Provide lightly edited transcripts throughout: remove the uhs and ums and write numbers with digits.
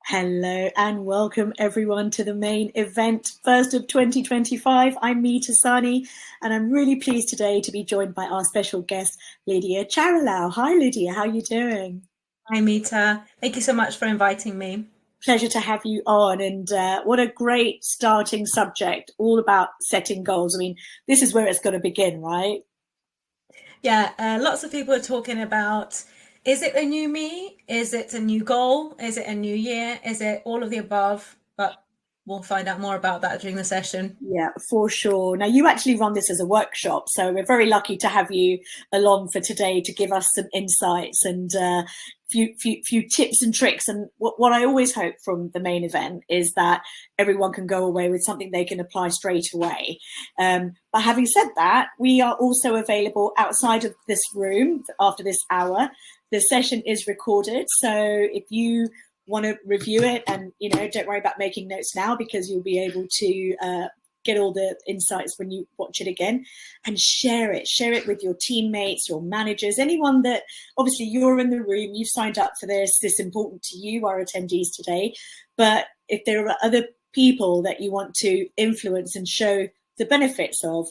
Hello and welcome everyone to the main event, first of 2025. I'm Meeta and I'm really pleased today to be joined by our special guest, Lydia Charilaou. Hi Lydia, how are you doing? Hi Meeta, thank you so much for inviting me. Pleasure to have you on, and what a great starting subject, all about setting goals. I mean, this is where it's going to begin, right? Yeah, lots of people are talking about, is it a new me? Is it a new goal? Is it a new year? Is it all of the above? But we'll find out more about that during the session. Yeah, for sure. Now, you actually run this as a workshop, so we're very lucky to have you along for today to give us some insights and few tips and tricks. And what I always hope from the main event is that everyone can go away with something they can apply straight away. But having said that, we are also available outside of this room after this hour. The session is recorded, so if you want to review it, and don't worry about making notes now, because you'll be able to get all the insights when you watch it again, and share it with your teammates, your managers, anyone that obviously you're in the room, you've signed up for this is important to you, our attendees today. But if there are other people that you want to influence and show the benefits of,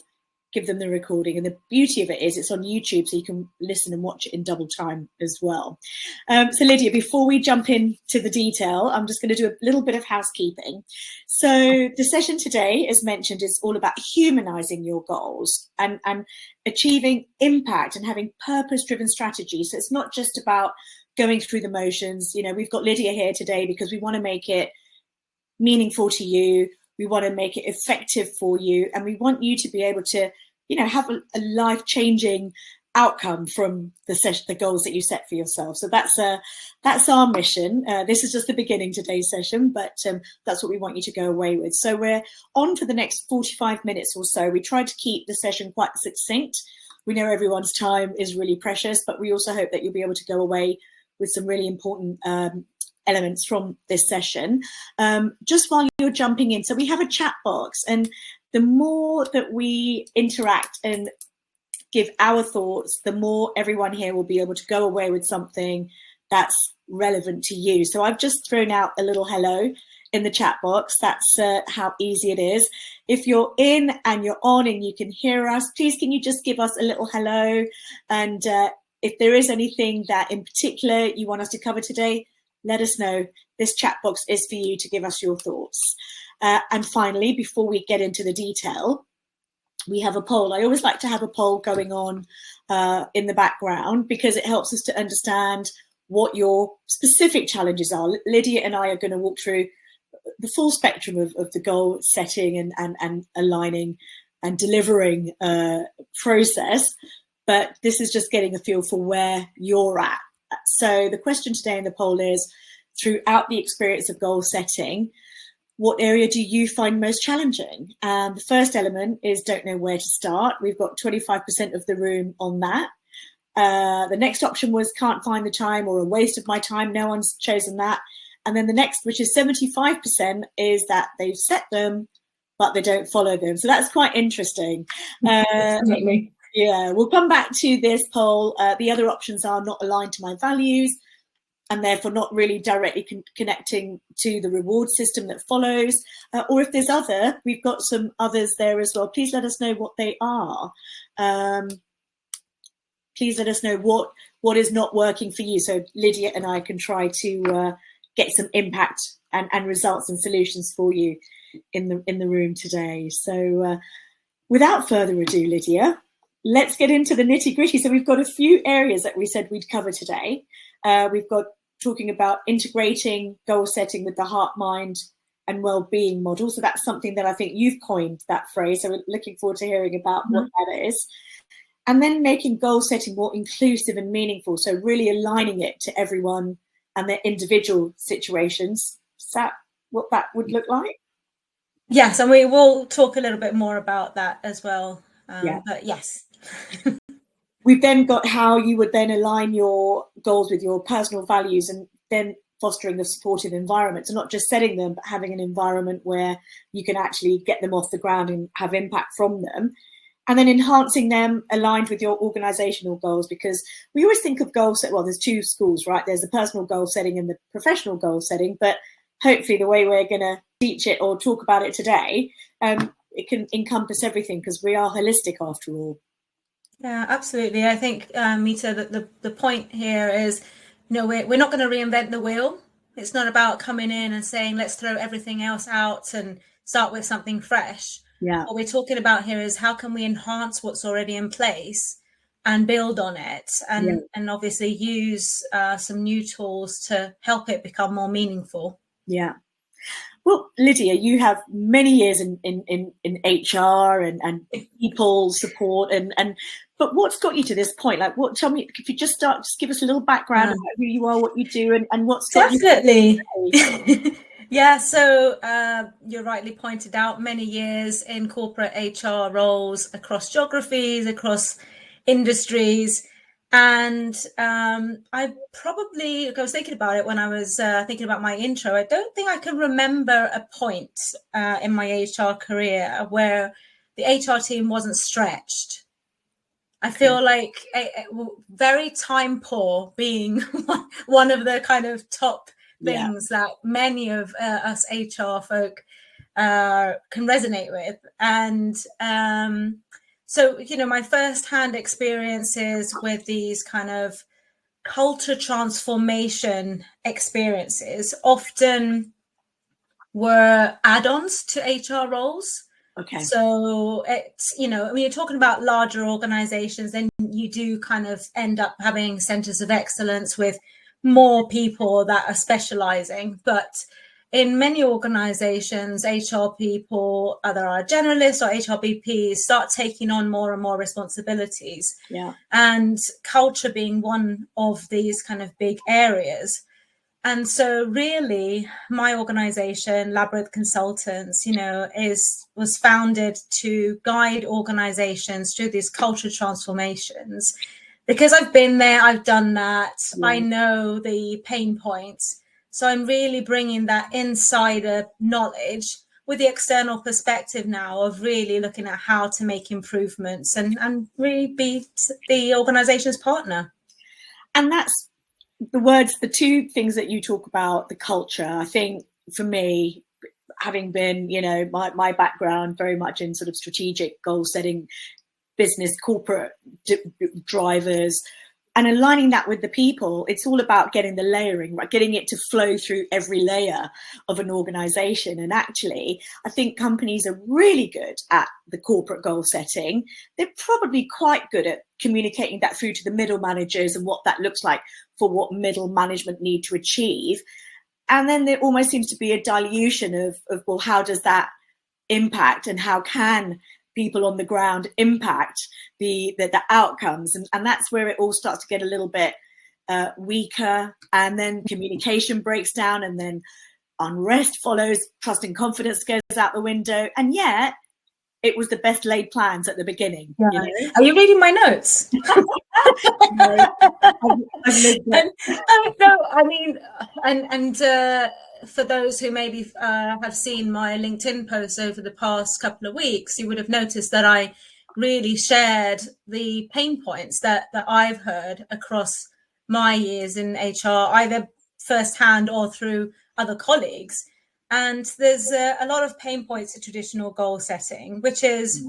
give them the recording. And the beauty of it is it's on YouTube, so you can listen and watch it in double time as well. So Lydia, before we jump into the detail, I'm just going to do a little bit of housekeeping. So the session today, as mentioned, is all about humanizing your goals and achieving impact and having purpose-driven strategies. So it's not just about going through the motions. We've got Lydia here today because we want to make it meaningful to you. We want to make it effective for you, and we want you to be able to, have a life-changing outcome from the goals that you set for yourself. So that's our mission. This is just the beginning, today's session, but that's what we want you to go away with. So we're on for the next 45 minutes or so. We try to keep the session quite succinct. We know everyone's time is really precious, but we also hope that you'll be able to go away with some really important elements from this session. Just while you're jumping in, so we have a chat box, and the more that we interact and give our thoughts, the more everyone here will be able to go away with something that's relevant to you. So I've just thrown out a little hello in the chat box. That's how easy it is. If you're in and you're on and you can hear us, please can you just give us a little hello? And if there is anything that in particular you want us to cover today, let us know. This chat box is for you to give us your thoughts. And finally, before we get into the detail, we have a poll. I always like to have a poll going on in the background, because it helps us to understand what your specific challenges are. Lydia and I are going to walk through the full spectrum of the goal setting and aligning and delivering process. But this is just getting a feel for where you're at. So the question today in the poll is, throughout the experience of goal setting, what area do you find most challenging? And the first element is don't know where to start. We've got 25% of the room on that. The next option was can't find the time, or a waste of my time. No one's chosen that. And then the next, which is 75%, is that they've set them, but they don't follow them. So that's quite interesting. Definitely. Yeah, we'll come back to this poll. The other options are not aligned to my values, and therefore not really directly connecting to the reward system that follows. Or if there's we've got some others there as well. Please let us know what they are. Please let us know what is not working for you, so Lydia and I can try to get some impact and results and solutions for you in the room today. So without further ado, Lydia, let's get into the nitty-gritty. So we've got a few areas that we said we'd cover today. We've got talking about integrating goal setting with the Heart-Mind and Wellbeing model. So that's something that I think you've coined, that phrase. So we're looking forward to hearing about what that is. And then making goal setting more inclusive and meaningful. So really aligning it to everyone and their individual situations. Is that what that would look like? Yes, and we will talk a little bit more about that as well. Yeah. But yes. We've then got how you would then align your goals with your personal values, and then fostering a supportive environment. So not just setting them, but having an environment where you can actually get them off the ground and have impact from them. And then enhancing them aligned with your organizational goals, because we always think of goal set. Well, there's two schools, right? There's the personal goal setting and the professional goal setting, but hopefully the way we're going to teach it or talk about it today, it can encompass everything, because we are holistic after all. Yeah, absolutely. I think, Meeta, that the point here is, we're not going to reinvent the wheel. It's not about coming in and saying, let's throw everything else out and start with something fresh. Yeah. What we're talking about here is how can we enhance what's already in place and build on it, and obviously use some new tools to help it become more meaningful. Yeah. Well, Lydia, you have many years in HR and people support, but what's got you to this point? Like, tell me, if you just give us a little background about who you are, what you do, and what's got you. Definitely. Yeah, so you rightly pointed out, many years in corporate HR roles across geographies, across industries. And I was thinking about it when I was thinking about my intro. I don't think I can remember a point in my HR career where the HR team wasn't stretched. I feel like very time poor being one of the kind of top things that many of us HR folk can resonate with. And so, my first-hand experiences with these kind of culture transformation experiences often were add-ons to HR roles. Okay. So it's, when you're talking about larger organizations, then you do kind of end up having centers of excellence with more people that are specializing. But in many organizations, HR people, either are generalists or HRBPs, start taking on more and more responsibilities. Yeah. And culture being one of these kind of big areas. And so really my organization, Labyrinth Consultants, was founded to guide organizations through these culture transformations, because I've been there, I've done that. Yeah. I know the pain points. So I'm really bringing that insider knowledge with the external perspective now of really looking at how to make improvements and really be the organization's partner. And that's the two things that you talk about, the culture. I think for me, having been, my background very much in sort of strategic goal setting, business, corporate drivers, and aligning that with the people, it's all about getting the layering, right? Getting it to flow through every layer of an organization. And actually, I think companies are really good at the corporate goal setting. They're probably quite good at communicating that through to the middle managers and what that looks like for what middle management need to achieve. And then there almost seems to be a dilution of well, how does that impact, and how can people on the ground impact the outcomes, and that's where it all starts to get a little bit weaker, and then communication breaks down, and then unrest follows, trust and confidence goes out the window, and yet it was the best laid plans at the beginning. Yeah. Are you reading my notes? No, I mean, and for those who maybe have seen my LinkedIn posts over the past couple of weeks, you would have noticed that I really shared the pain points that I've heard across my years in HR, either firsthand or through other colleagues. And there's a lot of pain points to traditional goal setting, which is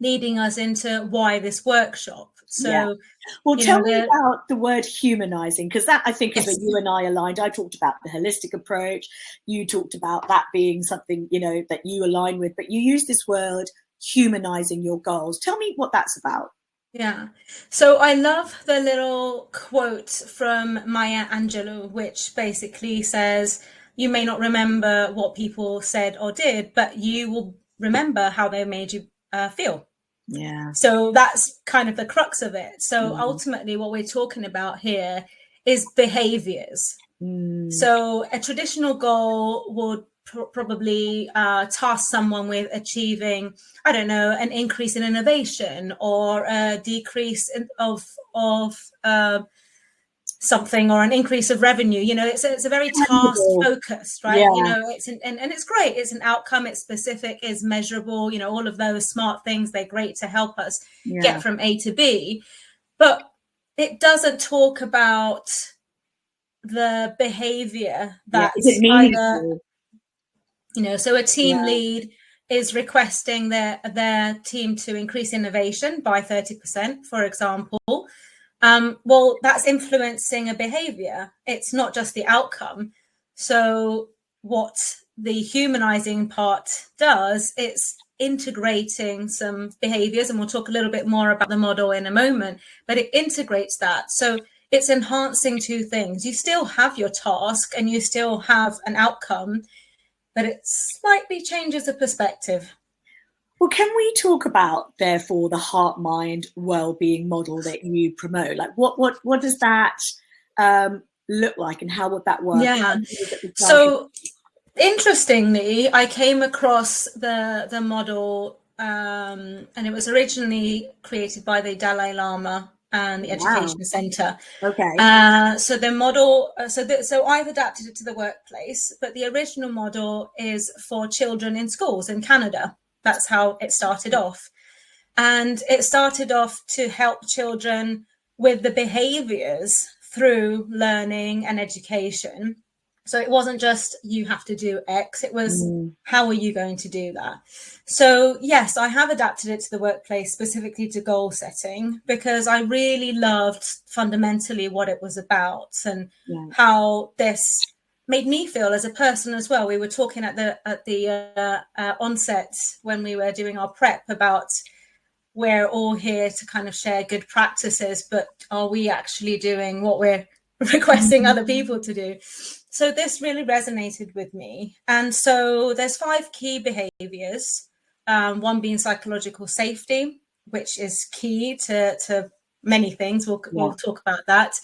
leading us into why this workshop. So, well, tell me about the word humanizing, because that I think is where you and I aligned. I talked about the holistic approach. You talked about that being something, that you align with, but you use this word humanizing your goals. Tell me what that's about. Yeah. So I love the little quote from Maya Angelou, which basically says, you may not remember what people said or did, but you will remember how they made you feel. Yeah. So that's kind of the crux of it. So ultimately what we're talking about here is behaviors. So a traditional goal would probably task someone with achieving, I don't know, an increase in innovation or a decrease of something, or an increase of revenue. It's a very task focused, right? Yeah. It's and it's great. It's an outcome. It's specific. It's measurable. All of those smart things, they're great to help us get from A to B. But it doesn't talk about the behavior Yeah. that Is it either, meaningful? so a team Yeah. lead is requesting their team to increase innovation by 30%, for example. Well, that's influencing a behavior. It's not just the outcome. So what the humanizing part does, it's integrating some behaviors, and we'll talk a little bit more about the model in a moment, but it integrates that. So it's enhancing two things. You still have your task and you still have an outcome, but it slightly changes the perspective. Well, can we talk about, therefore, the Heart-Mind Wellbeing model that you promote? Like, what does that look like, and how would that work? Yeah. So interestingly, I came across the model, and it was originally created by the Dalai Lama and the Education Center. Okay. So the model, so I've adapted it to the workplace, but the original model is for children in schools in Canada. That's how it started off. And it started off to help children with the behaviors through learning and education. So it wasn't just you have to do X, it was how are you going to do that? So yes, I have adapted it to the workplace, specifically to goal setting, because I really loved fundamentally what it was about and how this made me feel as a person as well. We were talking at the onset when we were doing our prep about we're all here to kind of share good practices, but are we actually doing what we're requesting other people to do? So this really resonated with me. And so there's 5 key behaviors, one being psychological safety, which is key to many things. We'll talk about that.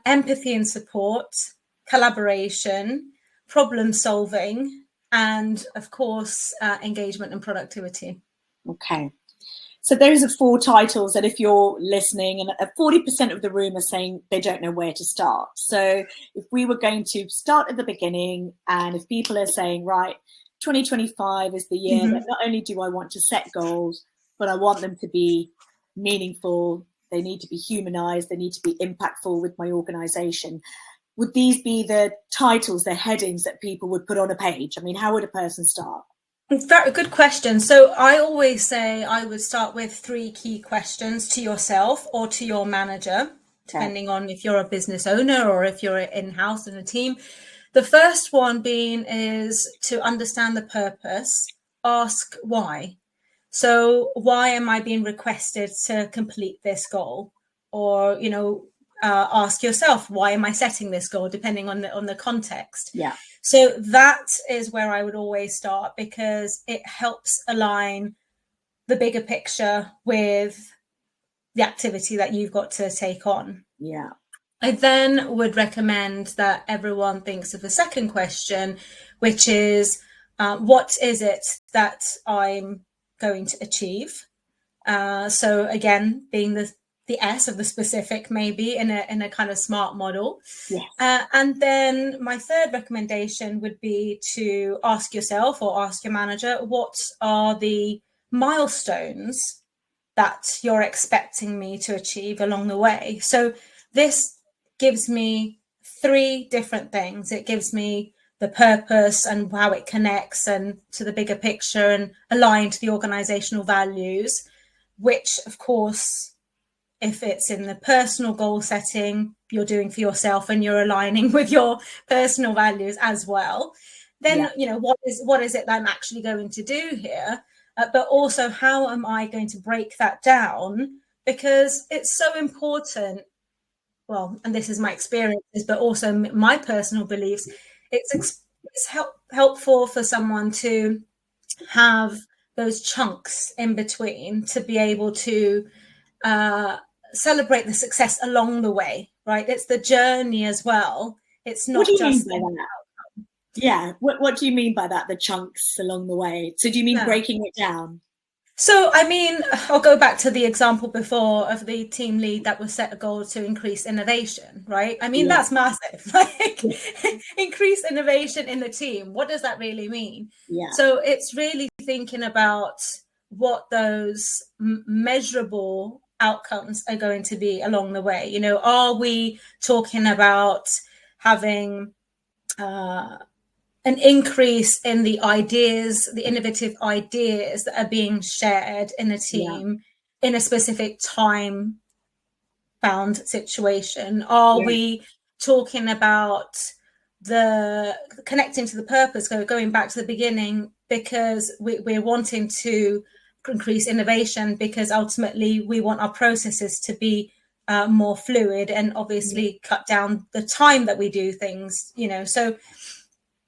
Empathy and support, collaboration, problem solving, and of course, engagement and productivity. Okay. So those are 4 titles that if you're listening, and 40% of the room are saying they don't know where to start. So if we were going to start at the beginning, and if people are saying, right, 2025 is the year that not only do I want to set goals, but I want them to be meaningful, they need to be humanized, they need to be impactful with my organization. Would these be the titles, the headings that people would put on a page? I mean, how would a person start? Very good question. So I always say I would start with 3 key questions to yourself or to your manager, depending on if you're a business owner or if you're in-house in a team. The first one being is to understand the purpose, ask why. So why am I being requested to complete this goal? Or, ask yourself, why am I setting this goal, depending on the context? Yeah. So that is where I would always start, because it helps align the bigger picture with the activity that you've got to take on. Yeah. I then would recommend that everyone thinks of a second question, which is, what is it that I'm going to achieve? So again, being the S of the specific, maybe in a kind of SMART model. Yes. And then my third recommendation would be to ask yourself or ask your manager, what are the milestones that you're expecting me to achieve along the way? So this gives me 3 different things. It gives me the purpose and how it connects and to the bigger picture and aligned to the organizational values, which of course, if it's in the personal goal setting you're doing for yourself and you're aligning with your personal values as well, then what is it that I'm actually going to do here? But also, how am I going to break that down? Because it's so important. Well, and this is my experiences, but also my personal beliefs. It's helpful for someone to have those chunks in between to be able to celebrate the success along the way, right? It's the journey as well. It's not just. What do you mean by that? Yeah. What do you mean by that? The chunks along the way. So do you mean breaking it down? So, I mean, I'll go back to the example before of the team lead that was set a goal to increase innovation, right? I mean, that's massive. Like, increase innovation in the team. What does that really mean? Yeah. So it's really thinking about what those measurable outcomes are going to be along the way. Are we talking about having an increase in the ideas, the innovative ideas that are being shared in a team in a specific time bound situation? Are we talking about the connecting to the purpose, going back to the beginning, because we're wanting to increase innovation, because ultimately we want our processes to be more fluid and obviously cut down the time that we do things, so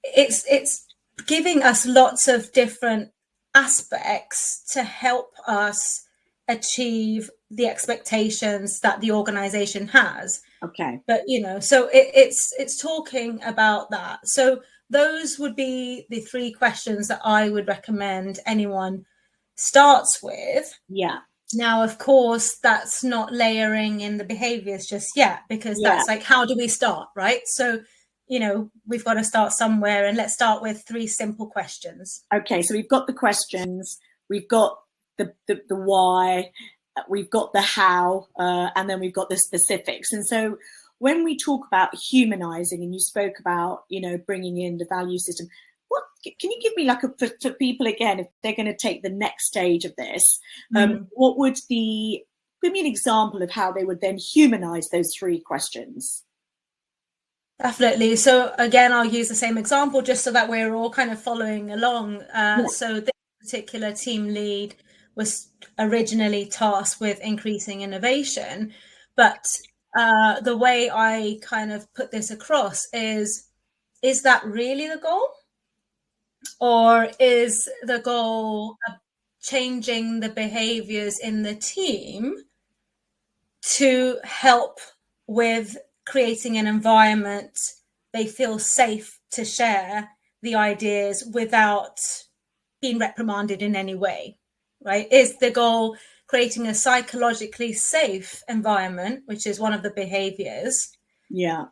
it's giving us lots of different aspects to help us achieve the expectations that the organization has. Okay. But so it's talking about that. So those would be the 3 questions that I would recommend anyone starts with. Yeah. Now, of course, that's not layering in the behaviors just yet, because that's like, how do we start, right? So we've got to start somewhere, and let's start with 3 simple questions. Okay, so we've got the questions, we've got the why, we've got the how, and then we've got the specifics. And so when we talk about humanizing, and you spoke about, bringing in the value system, what can you give me, like, for people, again, if they're going to take the next stage of this, what would give me an example of how they would then humanize those 3 questions? Definitely. So again, I'll use the same example just so that we're all kind of following along. So this particular team lead was originally tasked with increasing innovation, but the way I kind of put this across is that really the goal? Or is the goal changing the behaviors in the team to help with creating an environment they feel safe to share the ideas without being reprimanded in any way, right? Is the goal creating a psychologically safe environment, which is one of the behaviors? Yeah.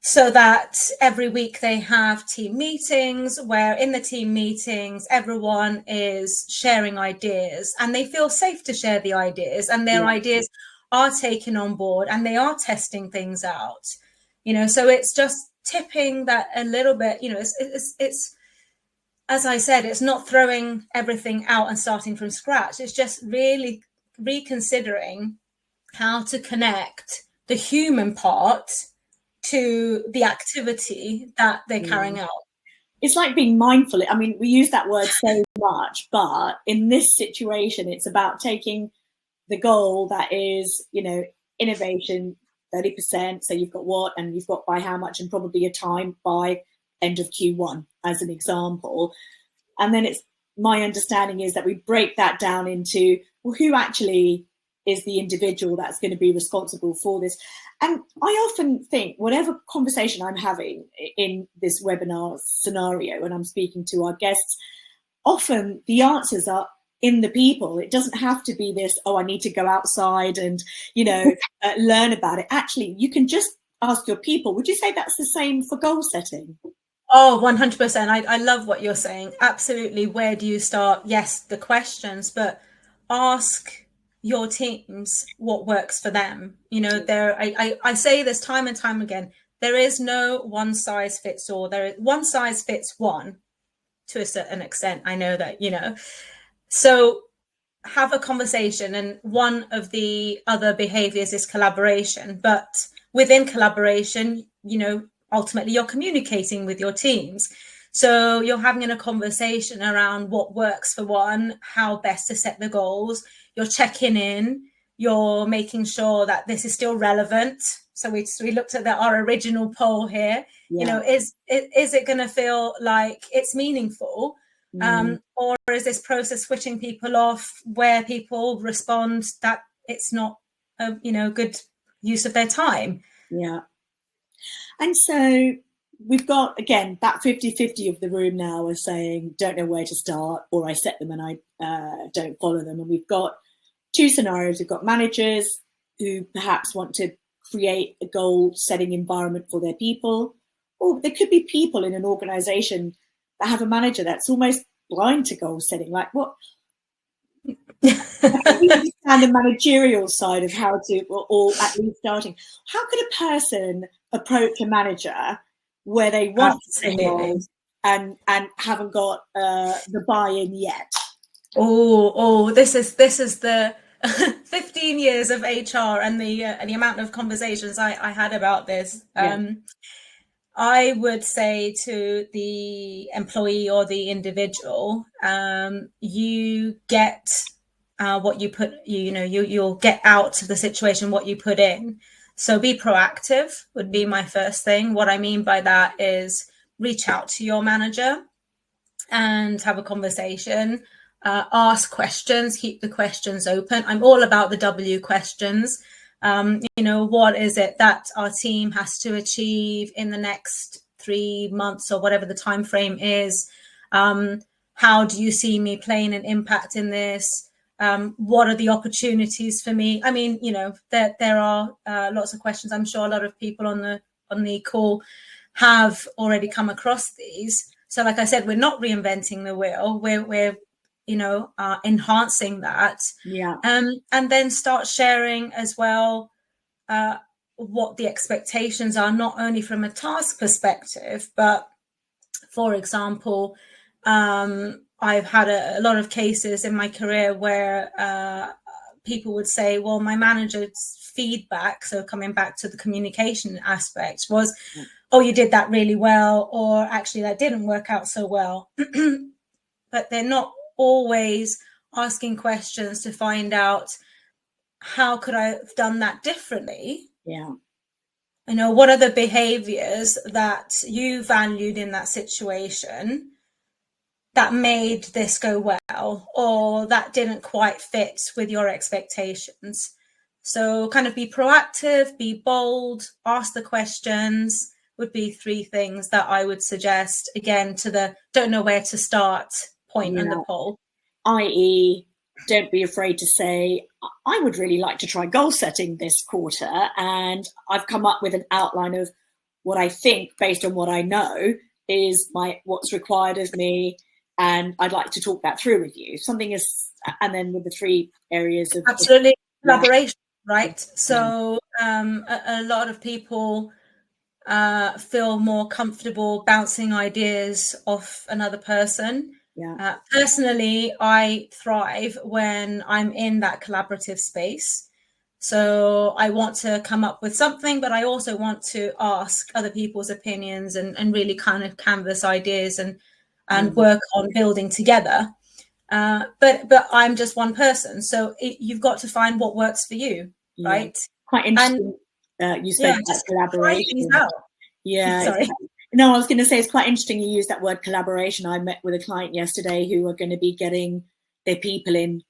So that every week they have team meetings where in the team meetings, everyone is sharing ideas and they feel safe to share the ideas, and their ideas are taken on board and they are testing things out, so it's just tipping that a little bit, it's as I said, it's not throwing everything out and starting from scratch. It's just really reconsidering how to connect the human part to the activity that they're carrying out. It's like being mindful. I mean, we use that word so much, but in this situation, it's about taking the goal that is, innovation, 30%. So you've got what, and you've got by how much, and probably a time by end of Q1 as an example. And then it's, my understanding is that we break that down into, well, who actually is the individual that's going to be responsible for this. And I often think, whatever conversation I'm having in this webinar scenario, when I'm speaking to our guests, often the answers are in the people. It doesn't have to be this, I need to go outside and, learn about it. Actually, you can just ask your people. Would you say that's the same for goal setting? Oh, 100%. I love what you're saying. Absolutely. Where do you start? Yes, the questions, but ask your teams what works for them. I say this time and time again, there is no one size fits all. There is one size fits one to a certain extent. I know that, so have a conversation, and one of the other behaviors is collaboration, but within collaboration, ultimately you're communicating with your teams. So you're having a conversation around what works for one, how best to set the goals. You're checking in, you're making sure that this is still relevant. So we looked at our original poll here. Is it going to feel like it's meaningful? Or is this process switching people off where people respond that it's not a good use of their time? Yeah. And so we've got, again, that 50-50 of the room now are saying, don't know where to start, or I set them and I don't follow them. And we've got 2 scenarios. We've got managers who perhaps want to create a goal setting environment for their people, or there could be people in an organization that have a manager that's almost blind to goal setting. Like, what I think we understand the managerial side of how to, or at least starting. How could a person approach a manager where they want the roles and haven't got the buy-in yet? This is the 15 years of HR and the amount of conversations I had about this. I would say to the employee or the individual, you get what you put, you'll get out of the situation what you put in. So be proactive would be my first thing. What I mean by that is reach out to your manager and have a conversation, ask questions, keep the questions open. I'm all about the W questions. What is it that our team has to achieve in the next 3 months or whatever the time frame is? How do you see me playing an impact in this? What are the opportunities for me? I mean, there are lots of questions. I'm sure a lot of people on the call have already come across these. So like I said, we're not reinventing the wheel. We're enhancing that. And then start sharing as well what the expectations are, not only from a task perspective, but for example, I've had a lot of cases in my career where people would say, well, my manager's feedback, so coming back to the communication aspect, was, oh, you did that really well, or actually that didn't work out so well. But they're not always asking questions to find out, how could I have done that differently? What are the behaviors that you valued in that situation that made this go well, or that didn't quite fit with your expectations? So kind of be proactive, be bold, ask the questions would be 3 things that I would suggest, again, to the don't know where to start point in the poll. I.e., don't be afraid to say, I would really like to try goal setting this quarter, and I've come up with an outline of what I think, based on what I know, is what's required of me, and I'd like to talk that through with you. Something is, and then with the 3 areas of collaboration, right? So a lot of people feel more comfortable bouncing ideas off another person. Personally, I thrive when I'm in that collaborative space. So I want to come up with something, but I also want to ask other people's opinions and really kind of canvas ideas and work on building together. But I'm just one person, so you've got to find what works for you, right? Quite interesting. You spoke about collaboration. Sorry. No, I was going to say it's quite interesting you use that word collaboration. I met with a client yesterday who are going to be getting their people in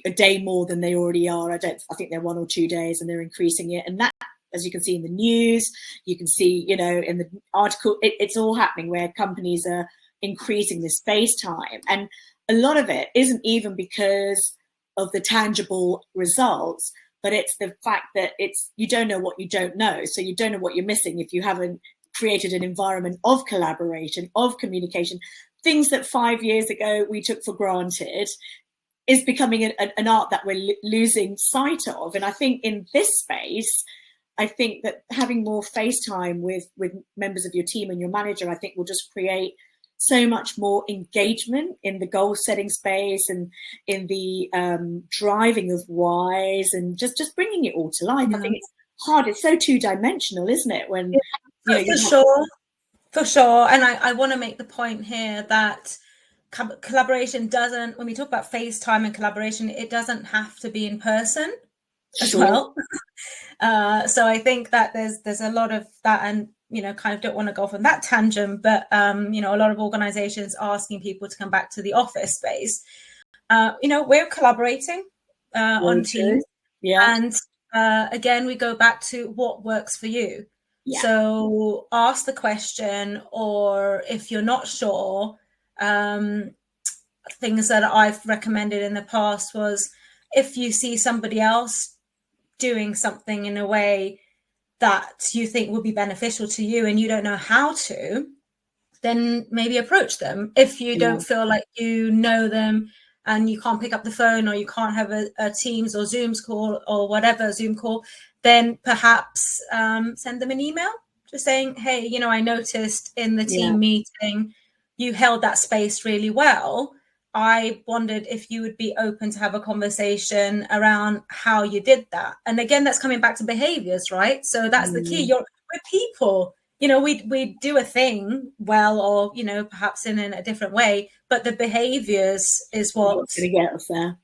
a day more than they already are. I think they're 1 or 2 days, and they're increasing it. And that, as you can see in the news, you can see, in the article, it's all happening where companies are increasing the space time. And a lot of it isn't even because of the tangible results, but it's the fact that you don't know what you don't know. So you don't know what you're missing if you haven't created an environment of collaboration, of communication. Things that 5 years ago we took for granted is becoming an art that we're losing sight of. And I think in this space, I think that having more face time with members of your team and your manager, I think will just create so much more engagement in the goal setting space and in the driving of whys and just bringing it all to life. I think it's hard. It's so 2-dimensional, isn't it? When for sure. And I want to make the point here that collaboration doesn't, when we talk about FaceTime and collaboration, it doesn't have to be in person as well. So I think that there's a lot of that, and kind of don't want to go off on that tangent, but a lot of organizations asking people to come back to the office space. We're collaborating on teams, and again, we go back to what works for you. So ask the question, or if you're not sure, things that I've recommended in the past was, if you see somebody else doing something in a way that you think will be beneficial to you and you don't know how to, then maybe approach them. If you don't feel like you know them and you can't pick up the phone, or you can't have a Teams or Zoom's call or whatever, Zoom call, then perhaps send them an email just saying, hey, you know, I noticed in the team meeting you held that space really well. I wondered if you would be open to have a conversation around how you did that. And again, that's coming back to behaviors, right? So that's the key. We're people, you know, we do a thing well, or, you know, perhaps in a different way, but the behaviors is what's going to get us there.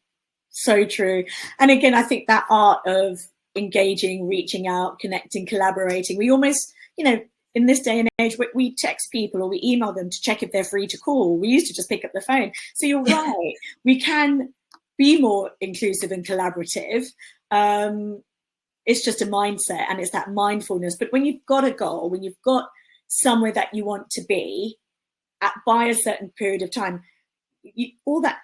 So true. And again, I think that art of engaging, reaching out, connecting, collaborating, we almost, you know, in this day and age, we text people or we email them to check if they're free to call. We used to just pick up the phone. So you're right. We can be more inclusive and collaborative. It's just a mindset, and it's that mindfulness. But when you've got a goal, when you've got somewhere that you want to be by a certain period of time, all that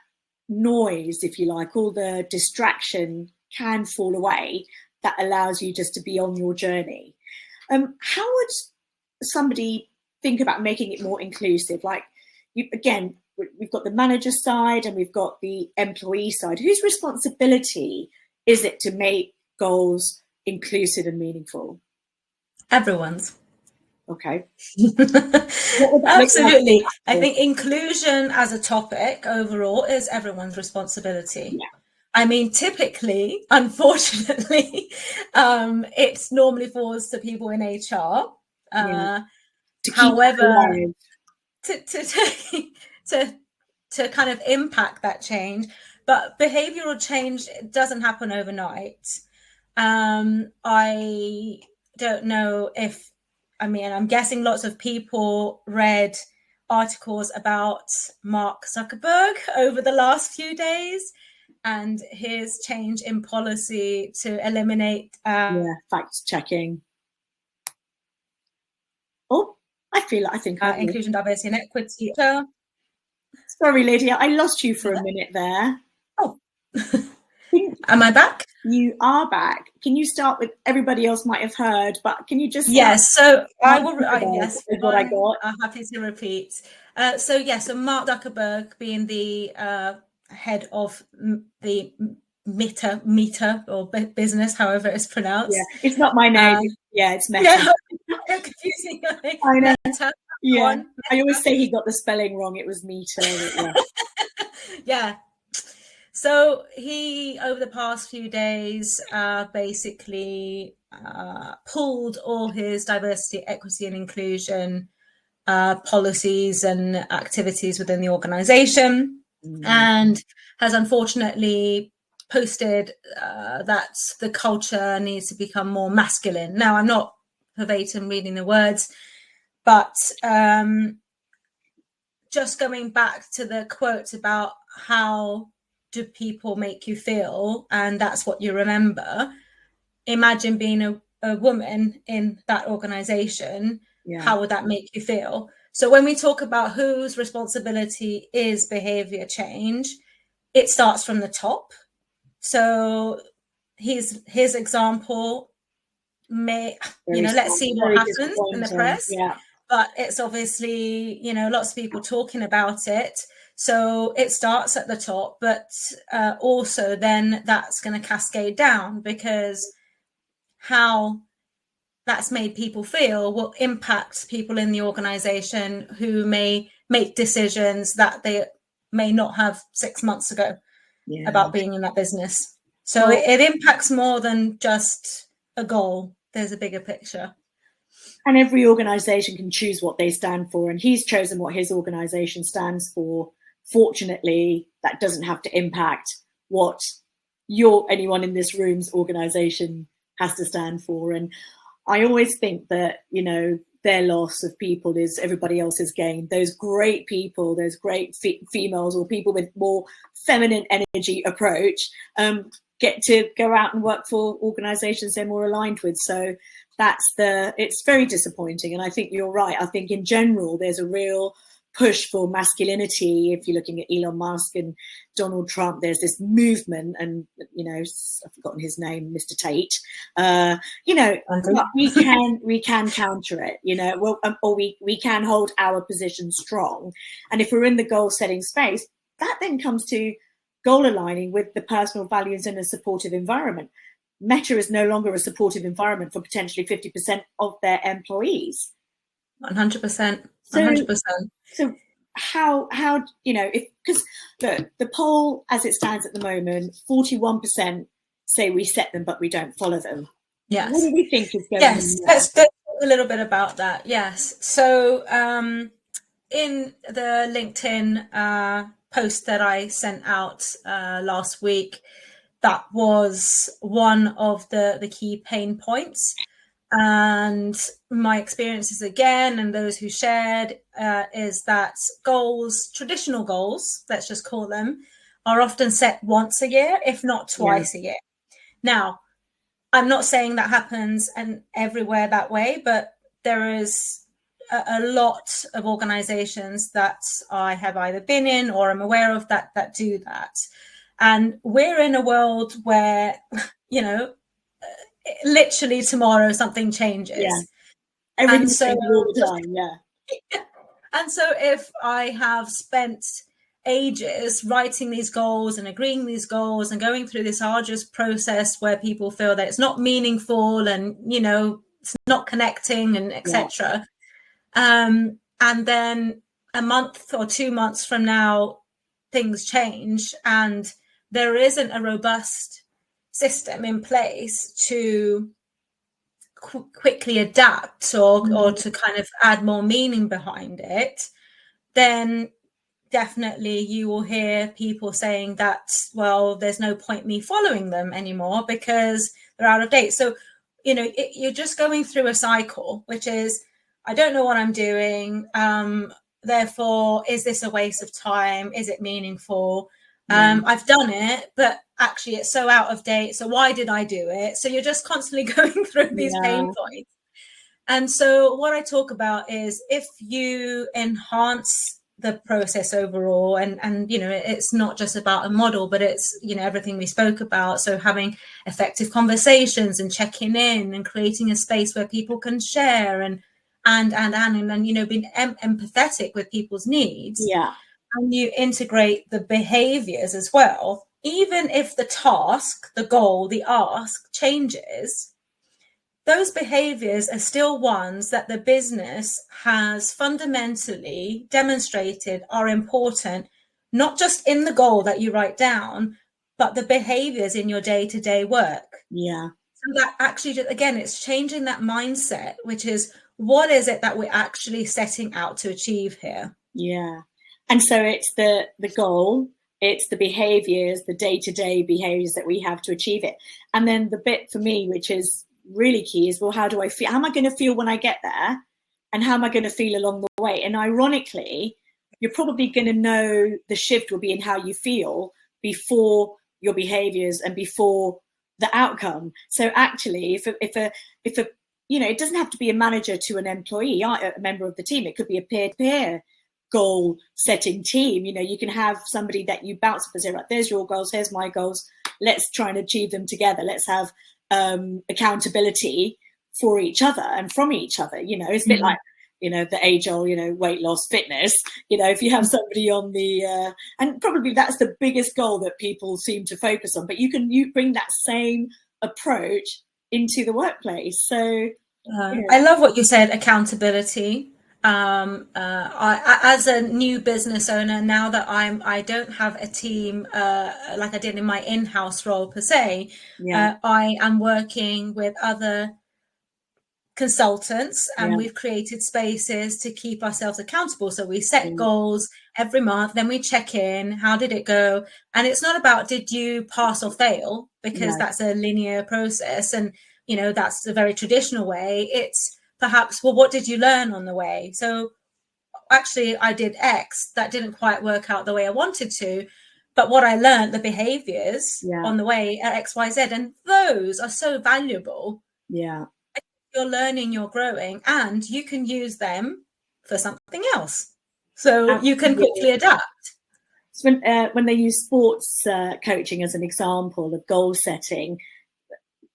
noise, if you like, all the distraction can fall away. That allows you just to be on your journey. How would somebody think about making it more inclusive? Like, again, we've got the manager side and we've got the employee side. Whose responsibility is it to make goals inclusive and meaningful? Everyone's. Okay. Absolutely. I think inclusion as a topic overall is everyone's responsibility. Yeah. I mean, typically, unfortunately, it normally falls to people in HR. However, to kind of impact that change, but behavioral change doesn't happen overnight. I don't know if, I mean, I'm guessing lots of people read articles about Mark Zuckerberg over the last few days and his change in policy to eliminate fact checking. Oh, I think inclusion, diversity, and equity. Sorry, Lydia, I lost you for a minute there. Oh, am I back? You are back. Can you start with, everybody else might have heard, but can you just yes? So I will. Yes, what I got. I'm happy to repeat. So Mark Zuckerberg being the head of the Meeta or business, however it's pronounced. Yeah, it's not my name. It's Meta. Yeah, confusing. I know. Meta. Yeah, I always say he got the spelling wrong. It was Meeta. Yeah. So he, over the past few days, basically pulled all his diversity, equity, and inclusion policies and activities within the organization, and has unfortunately posted that the culture needs to become more masculine. Now, I'm not verbatim reading the words, but just going back to the quote about how do people make you feel, and that's what you remember. Imagine being a woman in that organization. How would that make you feel? So when we talk about whose responsibility is behavior change, it starts from the top. So his example may, let's see what happens in the press. But it's obviously, lots of people talking about it. So it starts at the top, but also then that's going to cascade down, because how that's made people feel will impact people in the organization who may make decisions that they may not have 6 months ago about being in that business. So it impacts more than just a goal. There's a bigger picture. And every organization can choose what they stand for. And he's chosen what his organization stands for. Fortunately, that doesn't have to impact what anyone in this room's organization has to stand for. And I always think that, their loss of people is everybody else's gain. Those great people, those great females or people with more feminine energy approach get to go out and work for organizations they're more aligned with. So it's very disappointing. And I think you're right. I think in general, there's a real push for masculinity. If you're looking at Elon Musk and Donald Trump, there's this movement, and I've forgotten his name, Mr. Tate. We can counter it. Or we can hold our position strong. And if we're in the goal setting space, that then comes to goal aligning with the personal values in a supportive environment. Meta is no longer a supportive environment for potentially 50% of their employees. 100%. 100%. So how if, because the poll as it stands at the moment, 41% say we set them but we don't follow them. Yes. What do we think is going on there? Let's talk a little bit about that. Yes. So in the LinkedIn post that I sent out last week, that was one of the key pain points. And my experiences again, and those who shared, is that goals, traditional goals, let's just call them, are often set once a year, if not twice a year. Now, I'm not saying that happens and everywhere that way, but there is a lot of organizations that I have either been in or I'm aware of that do that. And we're in a world where, literally tomorrow something changes. Yeah. Everything changes all the time. Yeah. And so if I have spent ages writing these goals and agreeing these goals and going through this arduous process where people feel that it's not meaningful and it's not connecting and etc. And then a month or 2 months from now things change and there isn't a robust system in place to quickly adapt or to kind of add more meaning behind it, then definitely you will hear people saying that, well, there's no point me following them anymore because they're out of date. So, you're just going through a cycle, which is, I don't know what I'm doing. Therefore, is this a waste of time? Is it meaningful? I've done it, but actually it's so out of date. So why did I do it? So you're just constantly going through these pain points. And so what I talk about is if you enhance the process overall and it's not just about a model, but it's everything we spoke about, so having effective conversations and checking in and creating a space where people can share and being empathetic with people's needs, and you integrate the behaviors as well, even if the task, the goal, the ask changes, those behaviors are still ones that the business has fundamentally demonstrated are important, not just in the goal that you write down, but the behaviors in your day-to-day work. So that actually, again, it's changing that mindset, which is, what is it that we're actually setting out to achieve here? And so it's the goal, it's the behaviors, the day-to-day behaviors that we have to achieve it. And then the bit for me, which is really key, is, well, how do I feel? How am I going to feel when I get there? And how am I going to feel along the way? And ironically, you're probably going to know the shift will be in how you feel before your behaviors and before the outcome. So actually, if a it doesn't have to be a manager to an employee, a member of the team. It could be a peer-to-peer goal setting team. You can have somebody that you bounce up and say, right, there's your goals, here's my goals, let's try and achieve them together. Let's have accountability for each other and from each other. It's a bit like the age-old weight loss fitness. If you have somebody on the and probably that's the biggest goal that people seem to focus on, but you bring that same approach into the workplace. So I love what you said, accountability. I, as a new business owner, now that I don't have a team like I did in my in-house role per se, I am working with other consultants and we've created spaces to keep ourselves accountable. So we set goals every month, then we check in, how did it go? And it's not about did you pass or fail, because that's a linear process and that's a very traditional way. It's perhaps, well, what did you learn on the way? So actually I did X, that didn't quite work out the way I wanted to, but what I learned, the behaviors on the way are X, Y, Z, and those are so valuable. You're learning, you're growing, and you can use them for something else. So you can quickly adapt. So when they use sports coaching as an example of goal setting,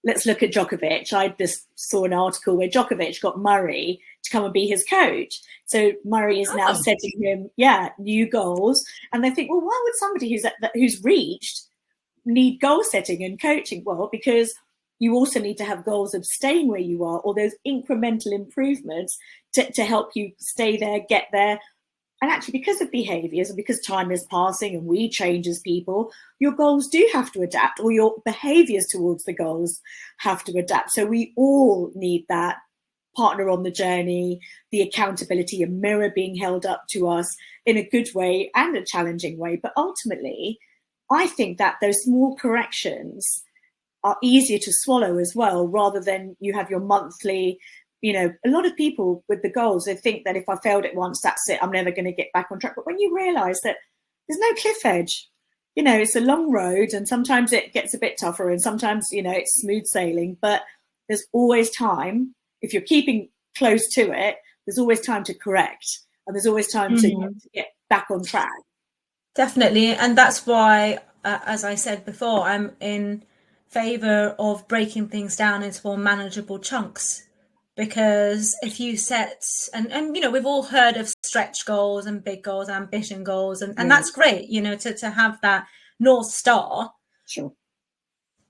let's look at Djokovic. I just saw an article where Djokovic got Murray to come and be his coach. So Murray is now setting him, new goals. And they think, well, why would somebody who's reached need goal setting and coaching? Well, because you also need to have goals of staying where you are, or those incremental improvements to help you stay there, get there. And actually, because of behaviours and because time is passing and we change as people, your goals do have to adapt, or your behaviours towards the goals have to adapt. So we all need that partner on the journey, the accountability, a mirror being held up to us in a good way and a challenging way. But ultimately, I think that those small corrections are easier to swallow as well, rather than you have your monthly, a lot of people with the goals, they think that if I failed it once, that's it, I'm never going to get back on track. But when you realise that there's no cliff edge, it's a long road, and sometimes it gets a bit tougher, and sometimes, it's smooth sailing, but there's always time. If you're keeping close to it, there's always time to correct, and there's always time to get back on track. Definitely. And that's why, as I said before, I'm in favour of breaking things down into more manageable chunks. Because if you set, and we've all heard of stretch goals and big goals, ambition goals, and that's great, to have that North Star. Sure.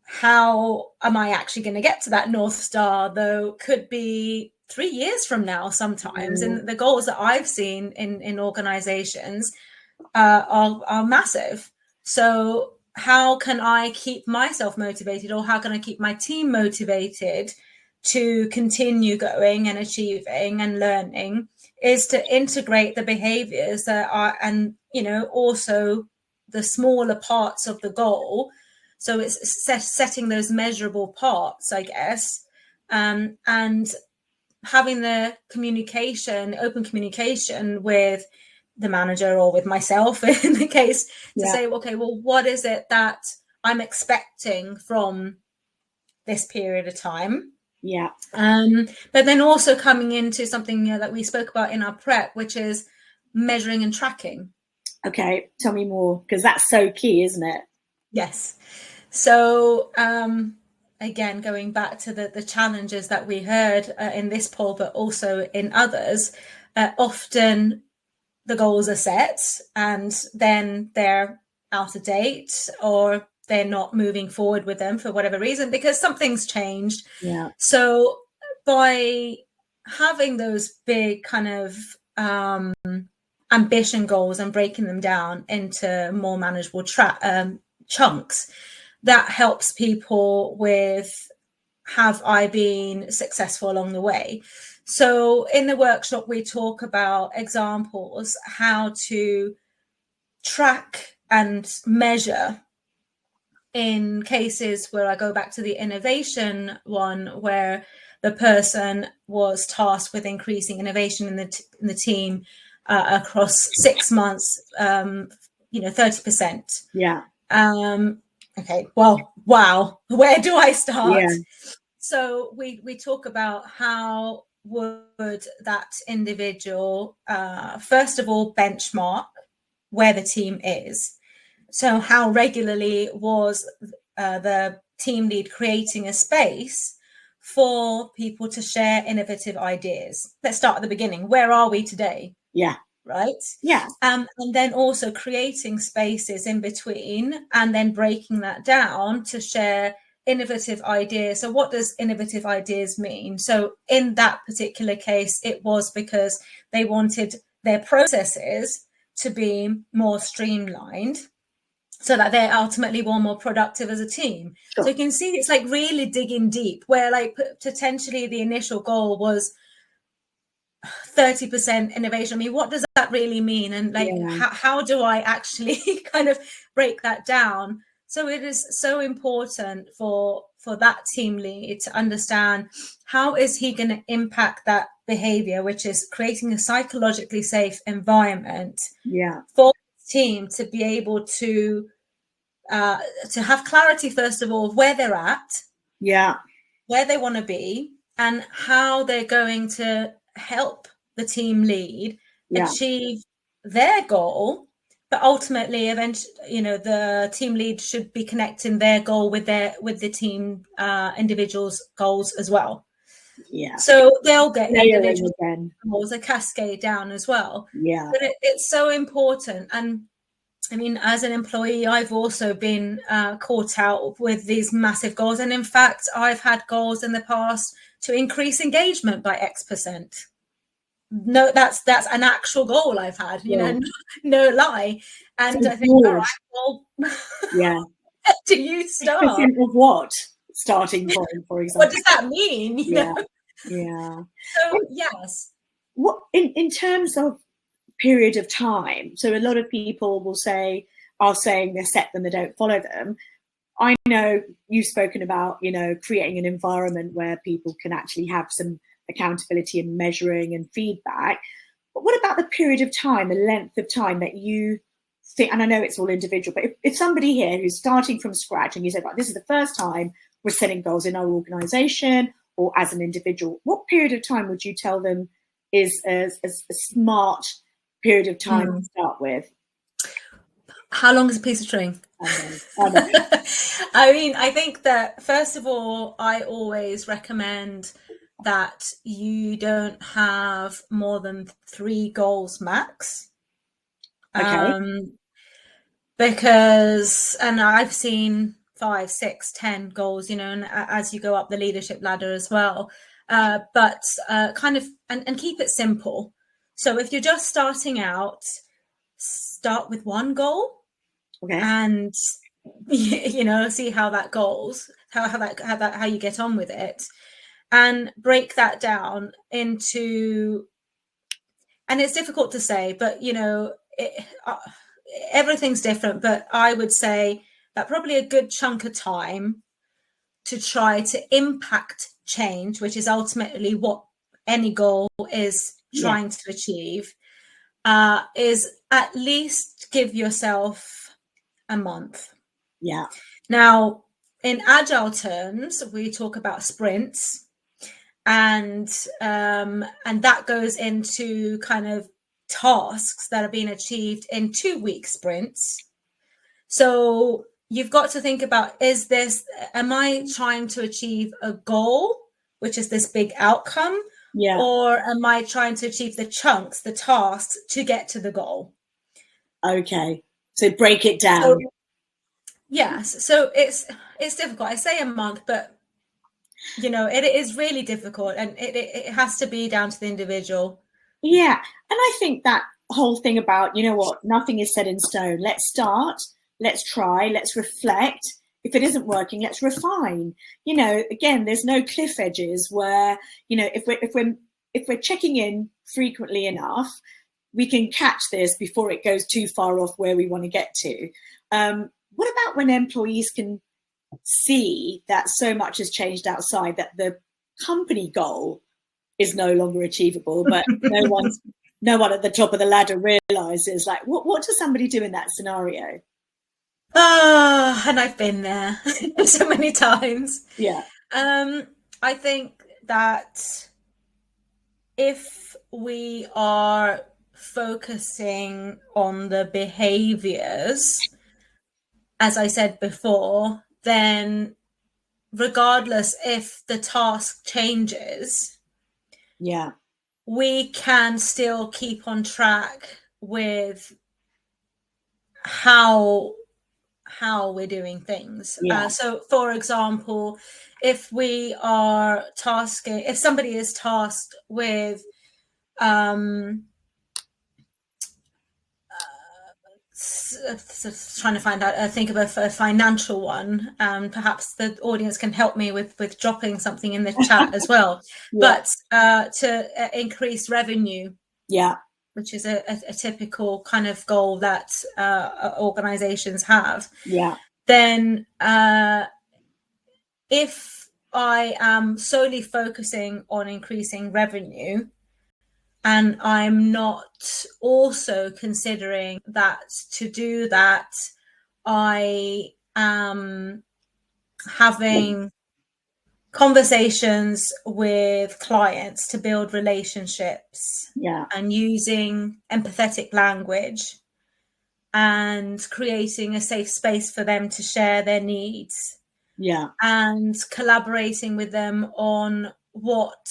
How am I actually going to get to that North Star, though? Could be 3 years from now sometimes. And the goals that I've seen in organizations are massive. So how can I keep myself motivated, or how can I keep my team motivated to continue going and achieving and learning, is to integrate the behaviors that are, and also the smaller parts of the goal. So it's setting those measurable parts, I guess, and having the communication, open communication with the manager or with myself in the case, to say, okay, well, what is it that I'm expecting from this period of time? Yeah. But then also coming into something that we spoke about in our prep, which is measuring and tracking. Okay, tell me more, because that's so key, isn't it? Yes. So again, going back to the challenges that we heard in this poll, but also in others, often the goals are set and then they're out of date, or they're not moving forward with them for whatever reason, because something's changed. Yeah. So by having those big kind of ambition goals and breaking them down into more manageable chunks, that helps people with, have I been successful along the way? So in the workshop, we talk about examples, how to track and measure in cases where I go back to the innovation one, where the person was tasked with increasing innovation in the team across 6 months, 30%. Yeah. Okay, well, wow, where do I start? Yeah. So we talk about how would that individual, first of all, benchmark where the team is. So how regularly was the team lead creating a space for people to share innovative ideas? Let's start at the beginning. Where are we today? Yeah. Right? Yeah. And then also creating spaces in between, and then breaking that down to share innovative ideas. So what does innovative ideas mean? So in that particular case, it was because they wanted their processes to be more streamlined, so that they're ultimately more productive as a team. Sure. So you can see it's like really digging deep, where like potentially the initial goal was 30% innovation. I mean, what does that really mean? And like, how do I actually kind of break that down? So it is so important for that team lead to understand, how is he going to impact that behavior, which is creating a psychologically safe environment for the team to be able to have clarity, first of all, of where they're at, where they want to be, and how they're going to help the team lead achieve their goal, but ultimately, eventually, the team lead should be connecting their goal with the team individuals' goals as well. Yeah. So they'll get Layering individual again. goals, a cascade down as well. Yeah. But it's so important. And I mean, as an employee, I've also been caught out with these massive goals. And in fact, I've had goals in the past to increase engagement by X%. No, that's an actual goal I've had, no lie. And So I think, all right, well, yeah. do you start? Of what? Starting point, for example. What does that mean? Yeah. Yeah. So, yes. What in terms of period of time? So a lot of people are saying they set them, they don't follow them. I know you've spoken about, creating an environment where people can actually have some accountability and measuring and feedback. But what about the period of time, the length of time that you think, and I know it's all individual, but if somebody here who's starting from scratch and you say, right, this is the first time we're setting goals in our organization or as an individual, what period of time would you tell them is a smart period of time to start with? How long is a piece of string? I know. I mean, I think that, first of all, I always recommend that you don't have more than 3 goals max. Okay. Because, and I've seen 5, 6, 10 goals, and as you go up the leadership ladder as well. But kind of, and keep it simple. So if you're just starting out, start with 1 goal. Okay. And see how that goes, how you get on with it, and break that down into, and it's difficult to say, but everything's different, but I would say that probably a good chunk of time to try to impact change, which is ultimately what any goal is trying to achieve, is at least give yourself a month. Yeah. Now, in agile terms, we talk about sprints, and that goes into kind of tasks that are being achieved in 2-week sprints. So you've got to think about, am I trying to achieve a goal, which is this big outcome? Yeah. Or am I trying to achieve the chunks, the tasks to get to the goal? Okay. So break it down. Yes. So it's difficult. I say a month, but it is really difficult, and it has to be down to the individual. Yeah. And I think that whole thing about, nothing is set in stone. Let's start, let's try, let's reflect. If it isn't working, let's refine. Again, there's no cliff edges where, if we're checking in frequently enough, we can catch this before it goes too far off where we want to get to. What about when employees can see that so much has changed outside, that the company goal is no longer achievable, but no one at the top of the ladder realizes, like, what does somebody do in that scenario? And I've been there so many times. Yeah. I think that if we are focusing on the behaviors, as I said before, then regardless if the task changes, we can still keep on track with how we're doing things. So for example, if somebody is tasked with trying to think of a financial one, perhaps the audience can help me with dropping something in the chat as well. But to increase revenue, which is a typical kind of goal that organizations have, then if I am solely focusing on increasing revenue, and I'm not also considering that to do that, I am having conversations with clients to build relationships, and using empathetic language, and creating a safe space for them to share their needs. Yeah. And collaborating with them on what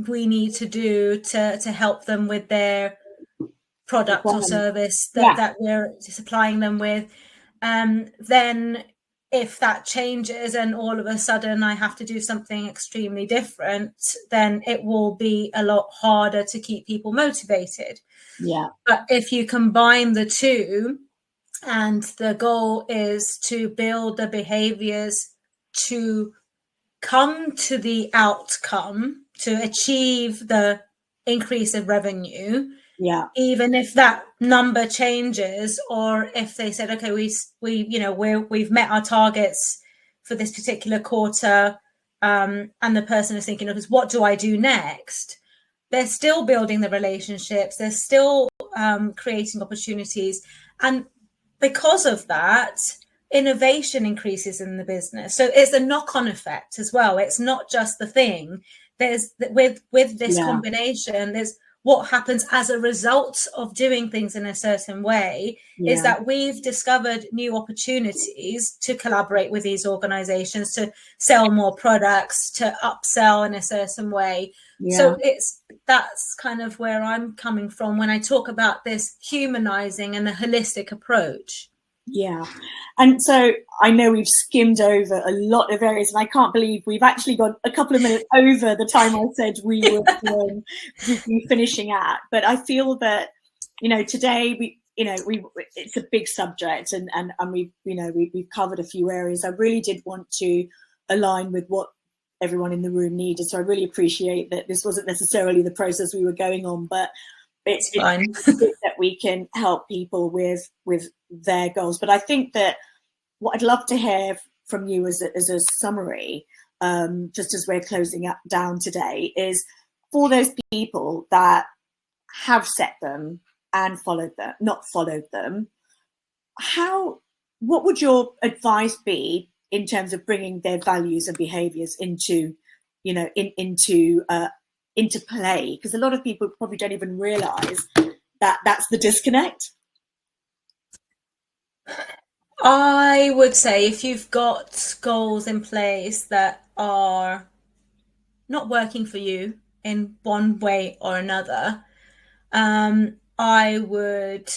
we need to do to help them with their product or service that we're supplying them with. Then if that changes and all of a sudden I have to do something extremely different, then it will be a lot harder to keep people motivated. Yeah. But if you combine the two, and the goal is to build the behaviors to come to the outcome, to achieve the increase of revenue, even if that number changes, or if they said, okay, we've met our targets for this particular quarter, and the person is thinking, okay, what do I do next? They're still building the relationships, they're still creating opportunities, and because of that, innovation increases in the business. So it's a knock-on effect as well. It's not just the thing. There's with this combination, there's what happens as a result of doing things in a certain way is that we've discovered new opportunities to collaborate with these organizations, to sell more products, to upsell in a certain way. So that's kind of where I'm coming from when I talk about this humanizing and a holistic approach. Yeah. And so I know we've skimmed over a lot of areas, and I can't believe we've actually gone a couple of minutes over the time I said we would be finishing at. But I feel that, today it's a big subject, and we've covered a few areas. I really did want to align with what everyone in the room needed. So I really appreciate that this wasn't necessarily the process we were going on, but it's fine that we can help people with their goals. But I think that what I'd love to hear from you as a summary, just as we're closing down today, is for those people that have set them and not followed them, what would your advice be in terms of bringing their values and behaviors into play? Because a lot of people probably don't even realize that that's the disconnect. I would say if you've got goals in place that are not working for you in one way or another, I would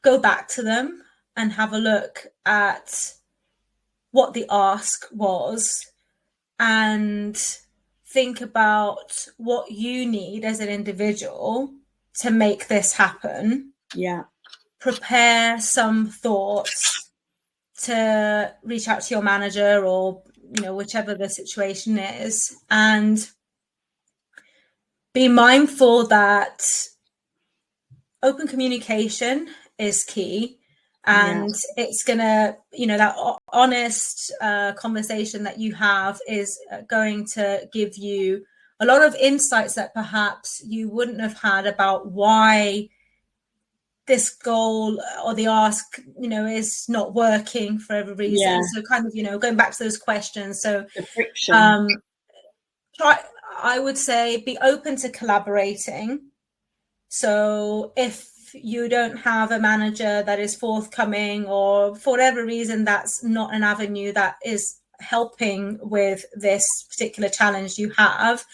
go back to them and have a look at what the ask was and think about what you need as an individual to make this happen. Yeah. Prepare some thoughts to reach out to your manager or, whichever the situation is, and be mindful that open communication is key. And it's gonna, that honest conversation that you have is going to give you a lot of insights that perhaps you wouldn't have had about why this goal or the ask, is not working for every reason. Yeah. So kind of, going back to those questions. So the friction. I would say be open to collaborating. So if you don't have a manager that is forthcoming, or for whatever reason that's not an avenue that is helping with this particular challenge you have,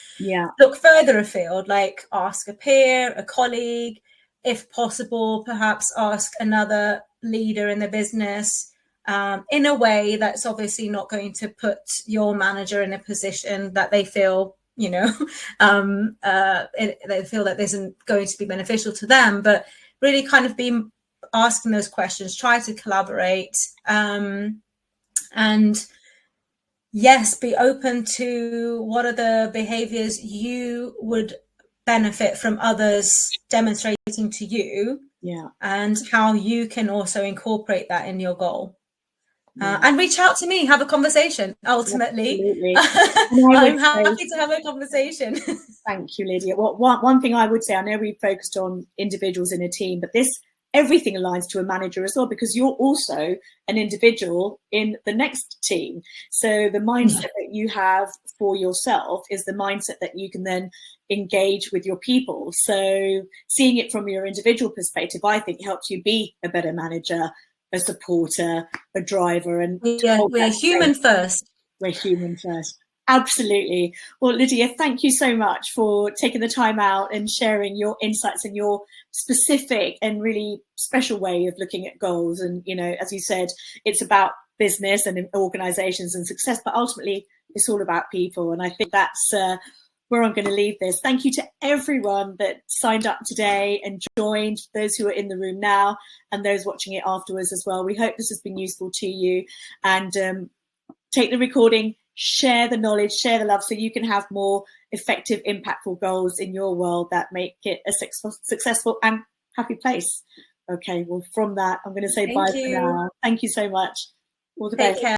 look further afield, like ask a peer, a colleague, if possible, perhaps ask another leader in the business, in a way that's obviously not going to put your manager in a position that they feel they feel that isn't going to be beneficial to them, but really kind of be asking those questions, try to collaborate, and yes, be open to what are the behaviors you would benefit from others demonstrating to you, and how you can also incorporate that in your goal. And reach out to me, have a conversation. Ultimately, I'm happy to have a conversation. Thank you, Lydia. Well, one thing I would say, I know we've focused on individuals in a team, but this everything aligns to a manager as well, because you're also an individual in the next team. So the mindset that you have for yourself is the mindset that you can then engage with your people. So seeing it from your individual perspective, I think, helps you be a better manager, a supporter, a driver. And we're human first. We're human first. Absolutely. Well, Lydia, thank you so much for taking the time out and sharing your insights and your specific and really special way of looking at goals. And, you know, as you said, it's about business and organizations and success, but ultimately it's all about people. And I think that's where I'm going to leave this. Thank you to everyone that signed up today and joined, those who are in the room now and those watching it afterwards as well. We hope this has been useful to you, and take the recording, share the knowledge, share the love, so you can have more effective, impactful goals in your world that make it a successful and happy place. Okay, well, from that, I'm going to say bye for now. Thank you so much. All the best. Take care.